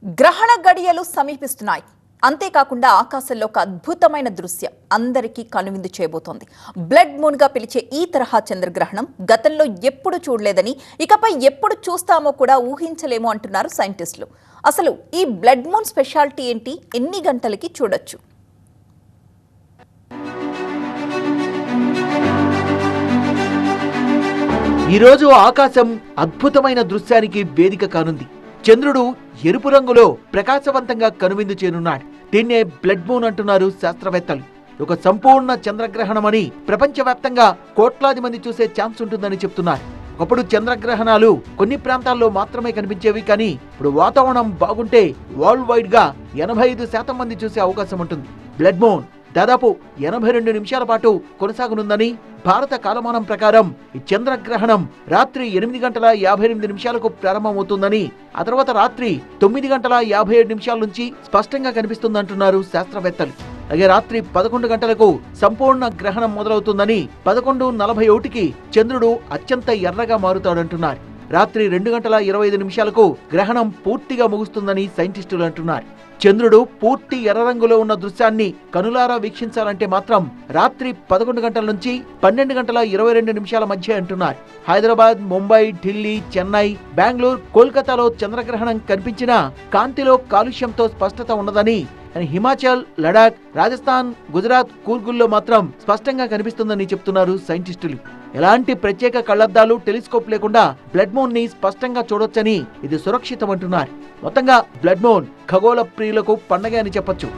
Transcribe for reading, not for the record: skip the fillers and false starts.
గ్రహణ గడియలు సమీపిస్తున్నాయి. అంతేకాకుండా ఆకాశంలో ఒక అద్భుతమైన దృశ్యం అందరికీ కనువిందు చేయబోతోంది. బ్లడ్ మూన్ గా పిలిచే ఈ తరహా చంద్రగ్రహణం గతంలో ఎప్పుడు చూడలేదని, ఇకపై ఎప్పుడు చూస్తామో కూడా ఊహించలేము అంటున్నారు సైంటిస్టులు. అసలు ఈ బ్లడ్ మూన్ స్పెషాలిటీ ఏంటి? ఎన్ని గంటలకి చూడొచ్చు? ఈరోజు ఆకాశం అద్భుతమైన దృశ్యానికి వేదిక కానుంది. చంద్రుడు ఎరుపు రంగులో ప్రకాశవంతంగా కనువిందు చేనున్నాడు. దీన్నే బ్లడ్ మూన్ అంటున్నారు శాస్త్రవేత్తలు. ఒక సంపూర్ణ చంద్రగ్రహణమని ప్రపంచవ్యాప్తంగా కోట్లాది మంది చూసే ఛాన్స్ ఉంటుందని చెప్తున్నారు. ఒకప్పుడు చంద్రగ్రహణాలు కొన్ని ప్రాంతాల్లో మాత్రమే కనిపించేవి, కానీ ఇప్పుడు వాతావరణం బాగుంటే వరల్డ్ వైడ్ గా 85% మంది చూసే అవకాశం ఉంటుంది. బ్లడ్ మూన్ దాదాపు 82 నిమిషాల పాటు కొనసాగనుందని, భారత కాలమానం ప్రకారం ఈ చంద్రగ్రహణం రాత్రి 8:58 ప్రారంభమవుతుందని, ఆ తర్వాత రాత్రి 9:57 నుంచి స్పష్టంగా కనిపిస్తుందంటున్నారు శాస్త్రవేత్తలు. అలాగే రాత్రి 11 గంటలకు సంపూర్ణ గ్రహణం మొదలవుతుందని, 11:41కి చంద్రుడు అత్యంత ఎర్రగా మారుతాడంటున్నారు. రాత్రి 2:25 గ్రహణం పూర్తిగా ముగుస్తుందని సైంటిస్టులు అంటున్నారు. చంద్రుడు పూర్తి ఎర్ర రంగులో ఉన్న దృశ్యాన్ని కనులారా వీక్షించాలంటే మాత్రం రాత్రి 11 గంటల నుంచి 12:22 మధ్య అంటున్నారు. హైదరాబాద్, ముంబై, ఢిల్లీ, చెన్నై, బెంగళూరు, కోల్కతాలో చంద్రగ్రహణం కనిపించినా కాంతిలో కాలుష్యంతో స్పష్టత ఉండదని, హిమాచల్, లడాక్, రాజస్థాన్, గుజరాత్, కూర్గుల్లో మాత్రం స్పష్టంగా కనిపిస్తుందని చెప్తున్నారు సైంటిస్టులు. ఎలాంటి ప్రత్యేక కళ్లద్దాలు, టెలిస్కోప్ లేకుండా బ్లడ్ మూన్ ని స్పష్టంగా చూడొచ్చని, ఇది సురక్షితమంటున్నారు. మొత్తంగా బ్లడ్ మూన్ ఖగోళ ప్రియులకు పండగ అని చెప్పొచ్చు.